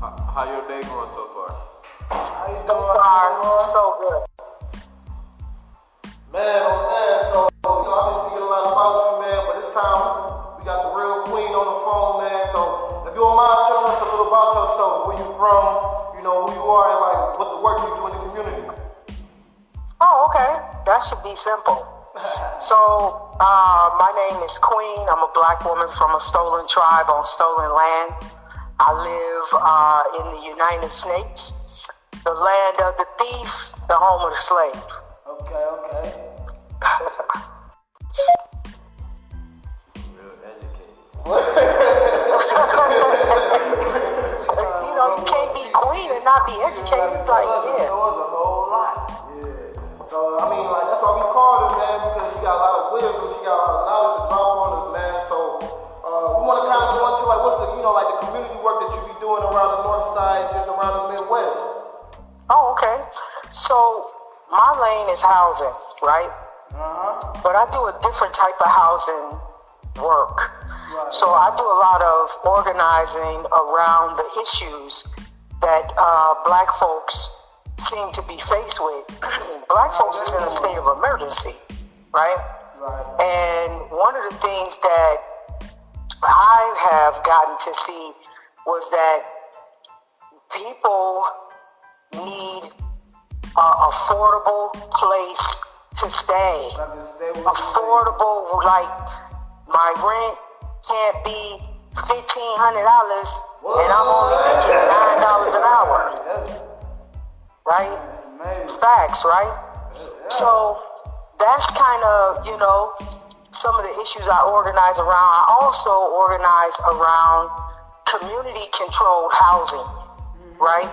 How your day going so far? How you So doing? far, so good. Man, oh man, so I've been speaking a lot about you, man, but this time we got the real queen on the phone, man. So if you don't mind telling us a little about yourself, where you from, who you are, and like what the work you do in the community. Oh, okay. That should be simple. So, my name is Queen. I'm a black woman from a stolen tribe on stolen land. I live in the United States, the land of the thief, the home of the slave. Okay. Real educated. You can't be queen and not be educated. Like, yeah. It was a whole lot. Yeah. So, I mean, like, that's why we called her, man, because she got a lot of wisdom, she got a lot of knowledge to drop on us, man. So, we want to kind of go into, like, what's the, like, the community work that you be doing around the north side, just around the Midwest. Oh, okay. So, my lane is housing, right? But I do a different type of housing work. Right. So I do a lot of organizing around the issues that black folks seem to be faced with. Black folks is in a state of emergency, right? Right. And one of the things that I have gotten to see was that people need an affordable place to stay. Affordable, like my rent can't be $1,500 and I'm only making $9 an hour. Right? Facts, right? So that's kind of, some of the issues I organize around. I also organize around community-controlled housing, right?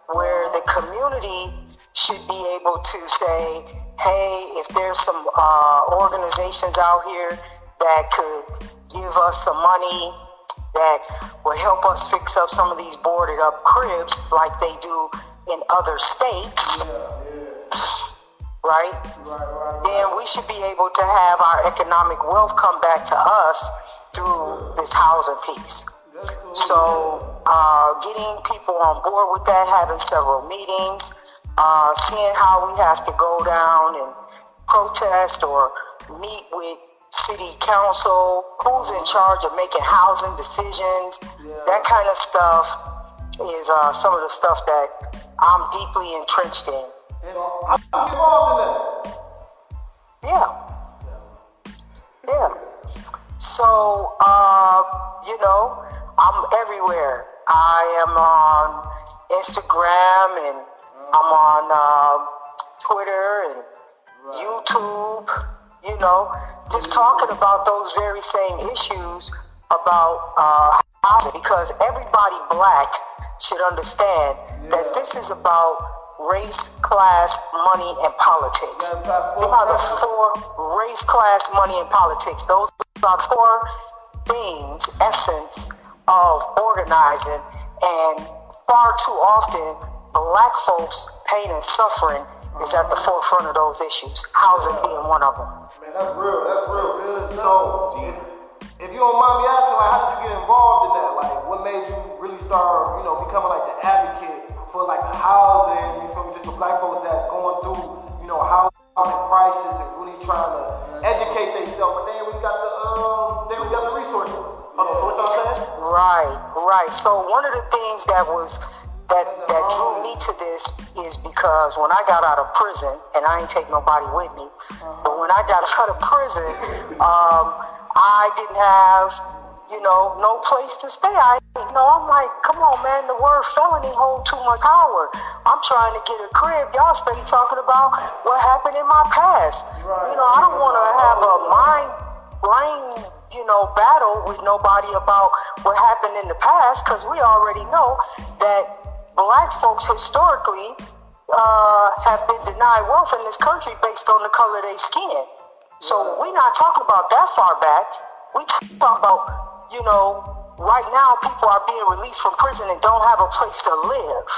Where the community should be able to say, hey, if there's some organizations out here that could give us some money that will help us fix up some of these boarded up cribs like they do in other states, right? Then we should be able to have our economic wealth come back to us through this housing piece. So getting people on board with that, having several meetings, seeing how we have to go down and protest or meet with city council, who's in charge of making housing decisions, that kind of stuff is some of the stuff that I'm deeply entrenched in. So I'm involved in that. Yeah. So, I'm everywhere. I am on Instagram and I'm on Twitter and YouTube, just talking about those very same issues about housing, because everybody black should understand that this is about race, class, money, and politics. They are the four: race, class, money, and politics. Those are four things, essence of organizing, and far too often black folks' pain and suffering is at the forefront of those issues, housing being one of them. Man, that's real good. So, if you don't mind me asking, like, how did you get involved in that? Like, what made you really start, becoming like the advocate for like the housing, you feel me, just the black folks that's going through, housing crisis and really trying to educate themselves, but they ain't really got the resources. So what y'all saying? Right. So one of the things that drew me to this is because when I got out of prison, and I ain't take nobody with me, but when I got out of prison, I didn't have, no place to stay. I'm like, come on, man, the word felony hold too much power. I'm trying to get a crib. Y'all steady talking about what happened in my past. I don't want to have a brain battle with nobody about what happened in the past, because we already know that black folks historically have been denied wealth in this country based on the color of their skin. So we're not talking about that far back. We talk about, right now people are being released from prison and don't have a place to live.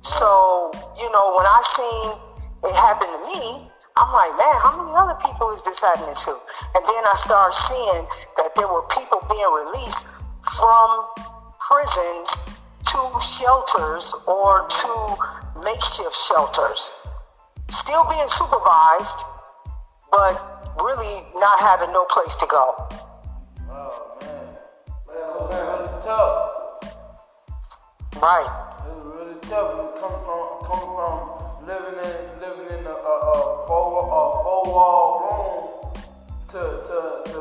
So, when I seen it happen to me, I'm like, man, how many other people is this happening to? And then I started seeing that there were people being released from prisons to shelters or to makeshift shelters, still being supervised, but really not having no place to go. Oh man, it's really tough. Right. It's really tough. You come from living in a four wall room to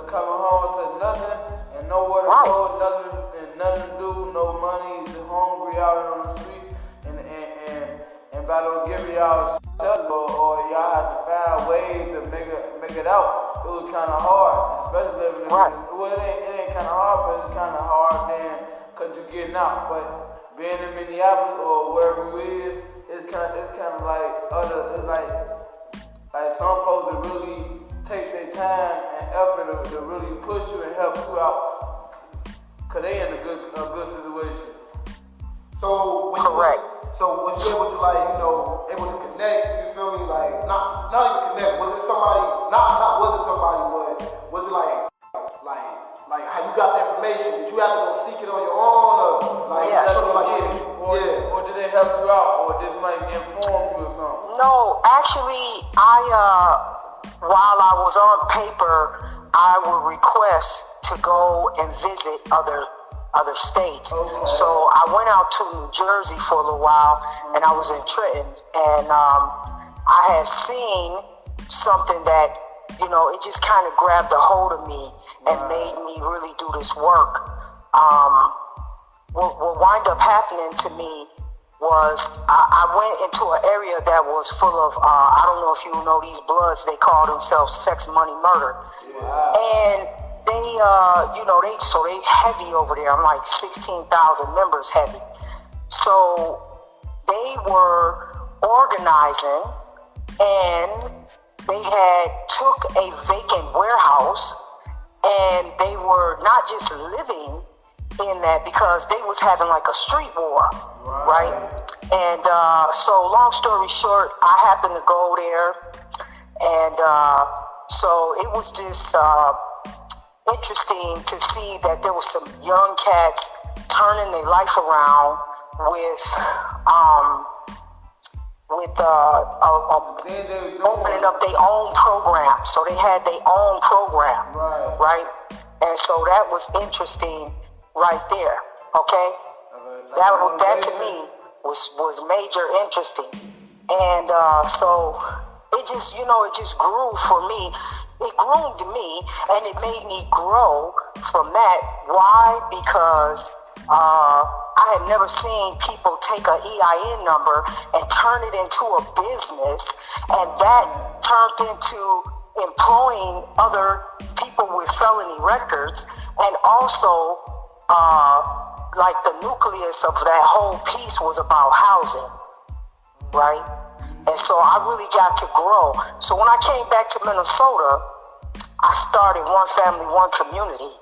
coming home to nothing and nowhere to go, nothing to do, no money, just hungry out on the street, and by the give y'all shelter or y'all have to find ways to make it out. It was kind of hard, especially living in. Well, it ain't kind of hard, but it's kind of hard then because you're getting out. But being in Minneapolis or wherever you is, it's kind of like some folks that really take their time and effort to really push you and help you out, cause they in a good situation. So when was you able to able to connect? You feel me? Like not even connect. Was it somebody? Not was it somebody? But was it like how you got the information? Did you have to go seek it on your own, or or did they help you out, or just like inform you or something? No, actually, while I was on paper, I would request to go and visit other states. Okay. So I went out to New Jersey for a little while, and I was in Trenton, and I had seen something that, it just kind of grabbed a hold of me and made me really do this work. What wound up happening to me was I went into an area that was full of, I don't know if you know these Bloods, they call themselves Sex, Money, Murder. Wow. And they heavy over there. I'm like 16,000 members heavy. So they were organizing, and they had took a vacant warehouse, and they were not just living in that because they was having like a street war, right? And so long story short, I happened to go there, and so it was just interesting to see that there was some young cats turning their life around with opening up their own program. So they had their own program, right? And so that was interesting right there, okay? That to me was major interesting. And so it just, it just grew for me. It groomed me, and it made me grow from that. Why? Because I had never seen people take an EIN number and turn it into a business, and that turned into employing other people with felony records, and also like the nucleus of that whole piece was about housing, right? And so I really got to grow. So when I came back to Minnesota, I started One Family, One Community,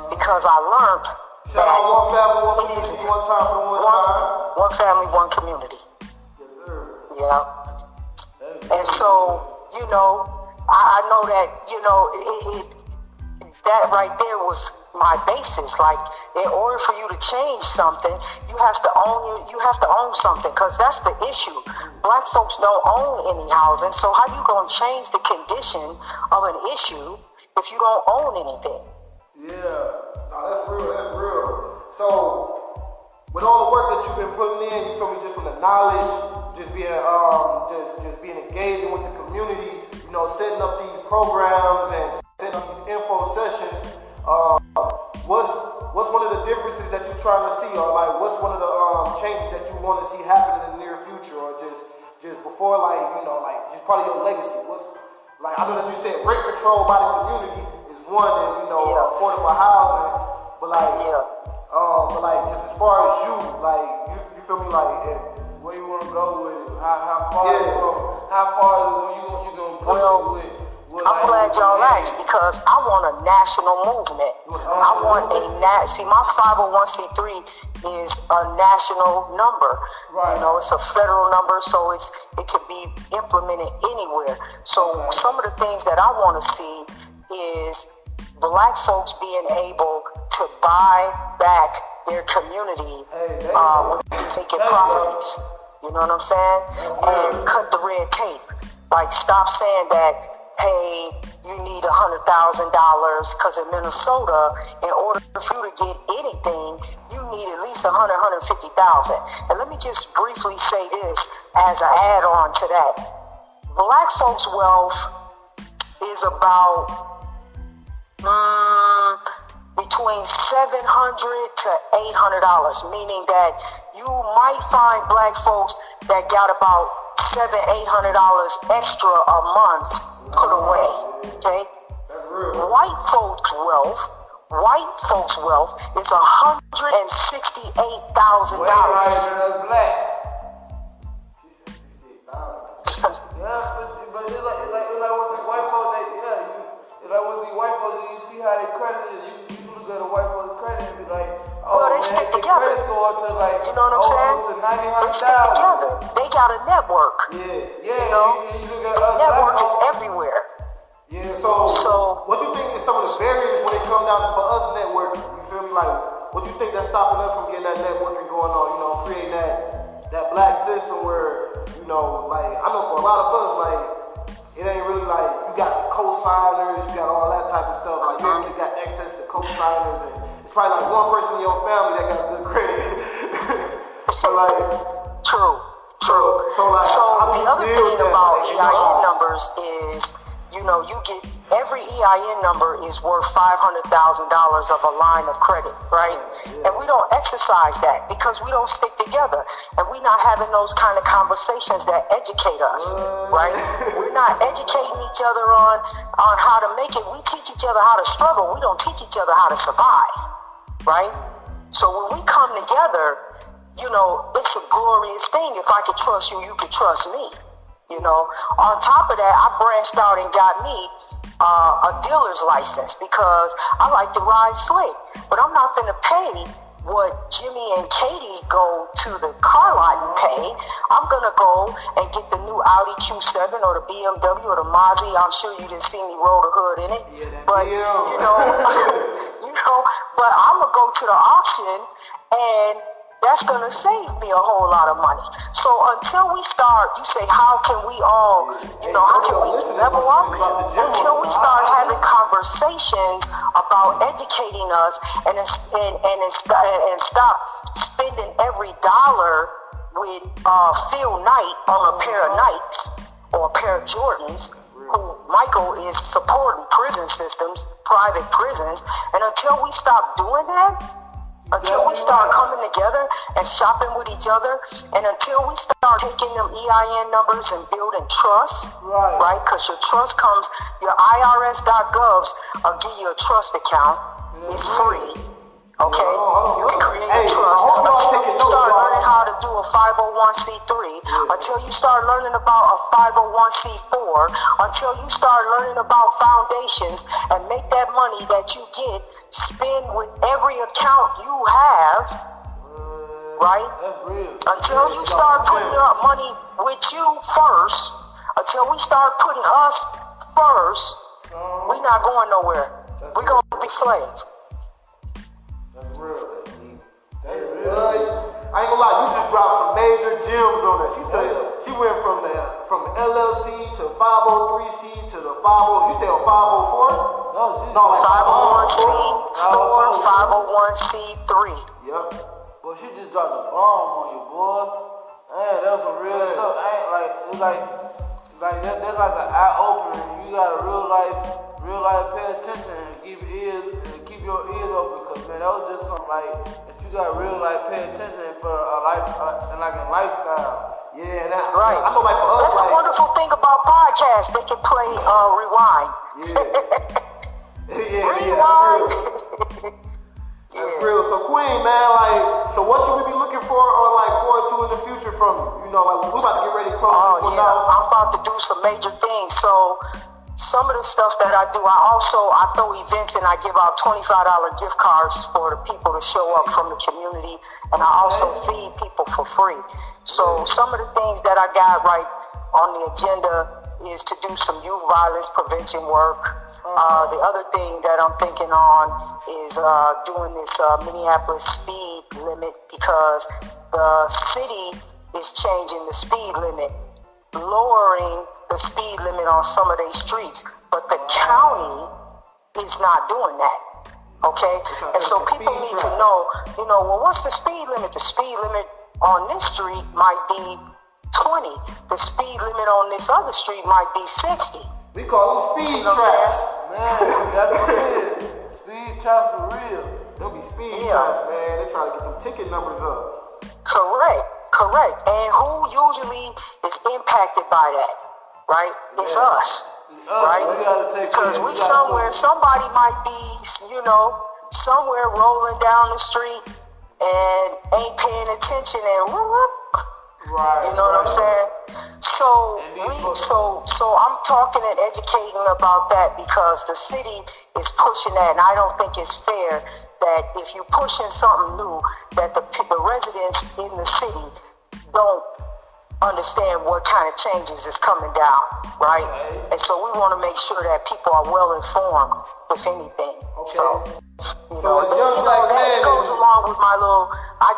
because I learned that one family, one community, one time for one time. One family, one community. Yes, sir. Yeah. And so, I know that, that right there was my basis. Like, in order for you to change something, you have to own something, because that's the issue. Black folks don't own any housing, so how you gonna change the condition of an issue if you don't own anything? Yeah, no, that's real. So, with all the work that you've been putting in, you feel me, just from the knowledge, just being engaging with the community, setting up these programs and setting up these info sessions. What's one of the differences that you're trying to see, or like what's one of the changes that you want to see happen in the near future, or just before, just part of your legacy? What's like, I know that you said rent control by the community is one, and affordable housing, but just as far as you feel me, where you want to go with it? How far is you gonna push it with? I'm glad y'all asked, because I want a national movement. I want my 501c3 is a national number. Right. It's a federal number, so it can be implemented anywhere. So some of the things that I want to see is Black folks being able to buy back their community with vacant properties. You know what I'm saying? And cut the red tape. Like, stop saying that, hey, you need $100,000, because in Minnesota, in order for you to get anything, you need at least $150,000. And let me just briefly say this as an add-on to that. Black folks' wealth is about between $700 to $800, meaning that you might find black folks that got about $700-800 extra a month put away. Okay, That's real. white folks' wealth is $168,000. Black. She said 68,000. Yeah, but it's like with the white folks, it's like with the white folks, you see how they credit it. You look at a white folks credit and be like, oh, Well, they stick together. Credit score to like, You know what I'm saying? To They stick 90,000. together. They got a network. Yeah. Yeah, You know, and you look at the us network black is folks. everywhere. Yeah, so So- what you think is some of the barriers when it come down for us networking? You feel me? Like, what you think that's stopping us from getting that networking going on? You know, creating that black system where, you know, like, I know for a lot of us, like, it ain't really like you got co-signers, you got all that type of stuff. Like, you ain't really got access to co-signers, and it's probably like one person in your family that got good credit. So like, True. So, like, So how do the you other build thing that, about like, in your EIN lives? numbers is, you know, you get every EIN number is worth $500,000 of a line of credit, right? And we don't exercise that because we don't stick together, and we're not having those kind of conversations that educate us, right? We're not educating each other on how to make it. We teach each other how to struggle. We don't teach each other how to survive, right? So when we come together, you know, it's a glorious thing. If I could trust you, you could trust me. You know, on top of that, I branched out and got me a dealer's license because I like to ride slick. But I'm not finna pay what Jimmy and Katie go to the car lot and pay. I'm gonna go and get the new Audi Q7 or the BMW or the Mazda. I'm sure you didn't see me roll the hood in it. Yeah, that but deal. you know, but I'm gonna go to the auction and that's going to save me a whole lot of money. So until we start, you say, how can we all, you know, how can we level up? Until we start having conversations about educating us and stop spending every dollar with Phil Knight on a pair of Nikes or a pair of Jordans, who Michael is supporting prison systems, private prisons. And until we stop doing that, until we start coming together and shopping with each other, and until we start taking them EIN numbers and building trust, right? Because your trust comes, your IRS.govs will give you a trust account. It's free. Okay? You can create a trust. Until you start learning how to do a 501c3, until you start learning about a 501c4, until you start learning about foundations and make that money that you get spend with every account you have, right? Until you start putting up money with you first, until we start putting us first, we're not going nowhere. We're going to be slaves. That's real. That's deep. That's real. I ain't gonna lie, you just dropped some major gems on us. She went from LLC to 503C to the 50. You said a 504? No, like 501C4, 501C3. Yep. Boy, she just dropped a bomb on you, boy. Man, that was some real stuff. It's like that's like an eye opener. You gotta real life pay attention and keep your ears open, because man, that was just something like that you gotta real life pay attention for a life and like a lifestyle. Yeah, right. I know, like for us, that's the wonderful thing about podcasts. They can play rewind. Rewind. That's real. So Queen, man, like, so what should we be looking for or like forward to in the future from you? You know, like we about to get ready to close this one out. I'm about to do some major things. So some of the stuff that I do, I throw events and I give out $25 gift cards for the people to show up from the community, and I also feed people for free. So some of the things that I got right on the agenda is to do some youth violence prevention work. The other thing that I'm thinking on is doing this Minneapolis speed limit, because the city is changing the speed limit, lowering the speed limit on some of their streets, but the county is not doing that. Okay? And so people need to know, well, what's the speed limit? The speed limit on this street might be 20. The speed limit on this other street might be 60. We call them speed traps. Man, that's it. Speed traps for real. They'll be speed traps, man. They try to get them ticket numbers up. Correct. And who usually is impacted by that? Right? It's us. Right? Because somebody might be, somewhere rolling down the street and ain't paying attention and whoop. Right. You know what I'm saying? So I'm talking and educating about that, because the city is pushing that, and I don't think it's fair that if you're pushing something new, that the residents in the city don't understand what kind of changes is coming down, right? Okay. And so we want to make sure that people are well informed, if anything. Okay. So that goes along with my little. I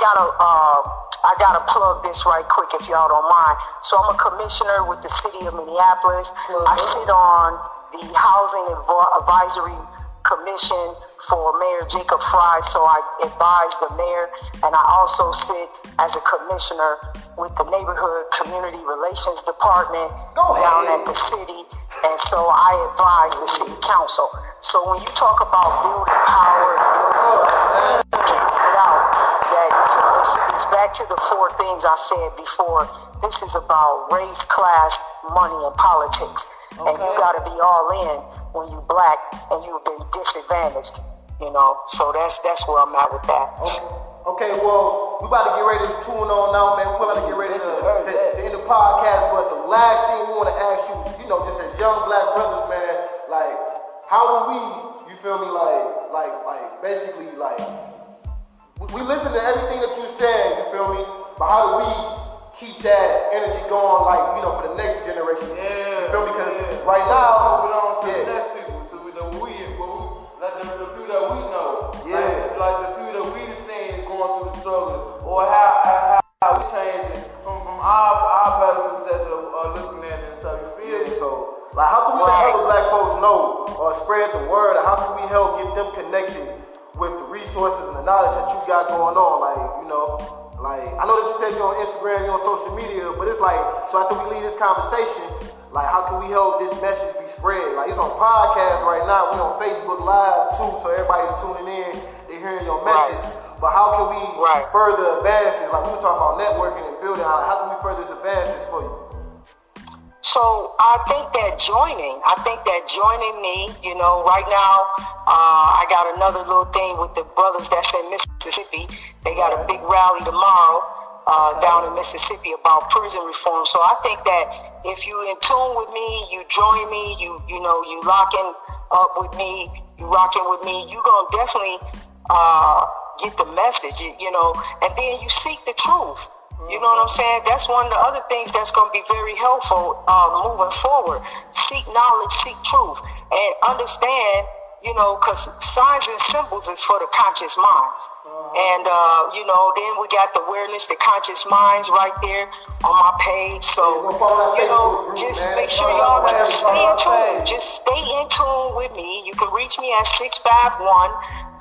gotta plug this right quick, if y'all don't mind. So I'm a commissioner with the city of Minneapolis. I sit on the Housing Advisory Commission for Mayor Jacob Fry, so I advise the mayor, and I also sit as a commissioner with the Neighborhood Community Relations Department down at the city, and so I advise the city council. So when you talk about building power, it's back to the four things I said before. This is about race, class, money, and politics. Okay. And you got to be all in when you black and you've been disadvantaged, So that's where I'm at with that. Okay, well, we about to get ready to tune on now, man. We're about to get ready to end the podcast. But the last thing we want to ask you, just as young black brothers, man, like, how do we, you feel me, basically, we listen to everything that you're saying, you feel me? But how do we keep that energy going, for the next generation? Yeah. You feel me? Because right now, we don't the next people, so the people that we know. Yeah. Like the people that we seen going through the struggle, or how we changed it from our better perception of looking at it and stuff. You feel me? So, how can we let other black folks know or spread the word? Or how can we help get them connected with the resources and the knowledge that you got going on? I know that you said you're on Instagram, you're on social media, but it's so after we leave this conversation, how can we help this message be spread? It's on podcast right now, we're on Facebook Live too, so everybody's tuning in, they're hearing your message. Right. But how can we further advance this? We were talking about networking and building, how can we further advance this for you? So I think that joining me, right now, I got another little thing with the brothers that's in Mississippi. They got a big rally tomorrow down in Mississippi about prison reform. So I think that if you in tune with me, you join me, you locking up with me, you rocking with me, you gonna definitely get the message, and then you seek the truth. You know what I'm saying? That's one of the other things that's going to be very helpful moving forward. Seek knowledge, seek truth, and understand, because signs and symbols is for the conscious minds. And, then we got the awareness, the conscious minds right there on my page. So, just make sure y'all just stay in tune. Just stay in tune with me. You can reach me at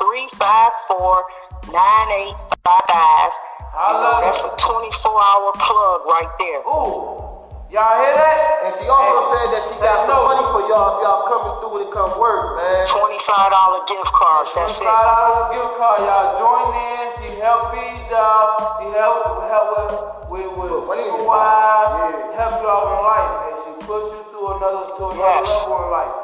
651-354-9855. That's a 24-hour plug right there. Ooh, y'all hear that? And she also said that she got some money for y'all if y'all coming through and come work, man. $25 gift cards, that's it. $25 gift card, y'all join in. She help feed y'all. She help with single wives, help you out in life, and she push you through another level in life.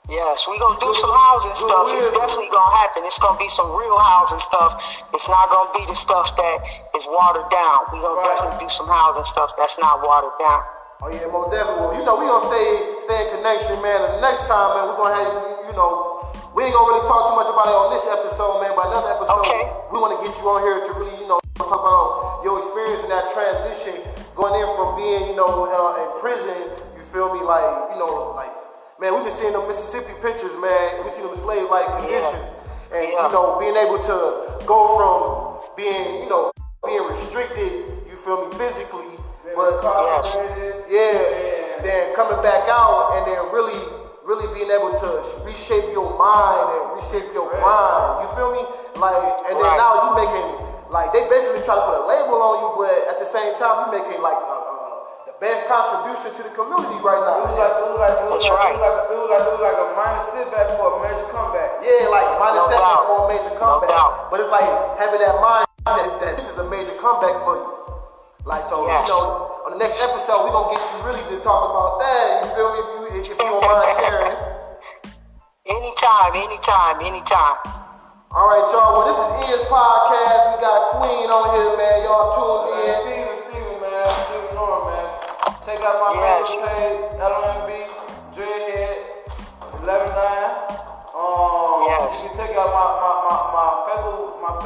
Yes, we're going to do some housing stuff. It's definitely going to happen. It's going to be some real housing stuff. It's not going to be the stuff that is watered down. We're going to definitely do some housing stuff that's not watered down. Oh, yeah, most definitely. Well, we're going to stay in connection, man. And the next time, man, we're going to have, we ain't going to really talk too much about it on this episode, man. But another episode, we want to get you on here to really, talk about your experience in that transition, going in from being, in prison, you feel me? Like, you know, like, man, we've been seeing them Mississippi pictures, man. We see them slave-like conditions. And, you know, being able to go from being, you know, being restricted, you feel me, physically, but then coming back out and then really being able to reshape your mind and reshape your mind. You feel me? Like, and then now you making, like, they basically try to put a label on you, but at the same time you making like the best contribution to the community right now. It was like a minor setback for a major comeback. Yeah, like a minor setback for a major comeback. But it's like having that mindset that this is a major comeback for you. Like, so, you know, on the next episode, we're going to get you really to talk about that. You feel me? If you don't mind sharing. Anytime. All right, y'all. Well, this is Ian's podcast. We got Queen on here, man. Y'all tuned in. Steven, man. Steven Norman, man. Check out my Facebook page, LMB, Dreadhead, 119. You can check out my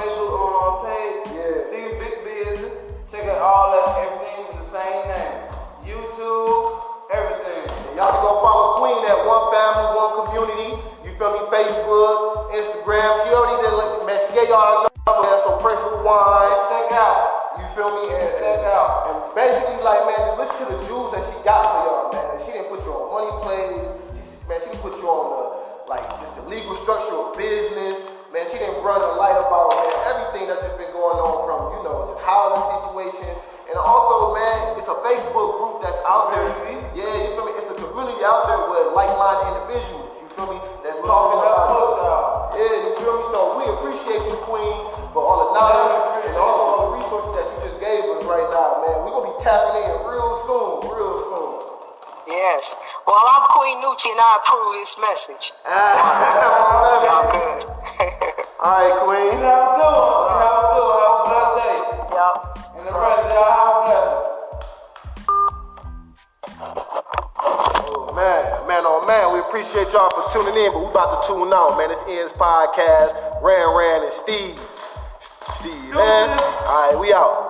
Facebook page, Steven Big Business. Check out all that, everything with the same name. YouTube, everything. Y'all can go follow Queen at One Family, One Community. You feel me? Facebook, Instagram. She already did, man. She gave y'all a number, man. So pray for the wine. Check out. You feel me? And, check out. And basically, like, man, just listen to the jewels that she got for y'all, man. She didn't put you on money plays. She didn't put you on just the legal structure of business. Man, she didn't run a light about, man, everything that's just been going on from, you know, just housing situation. And also, man, it's a Facebook group that's out there. Yeah, you feel me? It's a community out there with like-minded individuals, you feel me? That's talking about it. Yeah, you feel me? So we appreciate you, Queen, for all the knowledge and also all the resources that you just gave us right now, man. We're going to be tapping in real soon. Yes. Well, I'm Queen Nucci and I approve this message. Y'all good. All right, Queen. You have a good one. Have a blessed day. Yep. And the rest of y'all have a blessing. Oh, man, we appreciate y'all for tuning in, but we about to tune out, man. It's Ian's podcast, Ran, and Steve, man. All right, we out.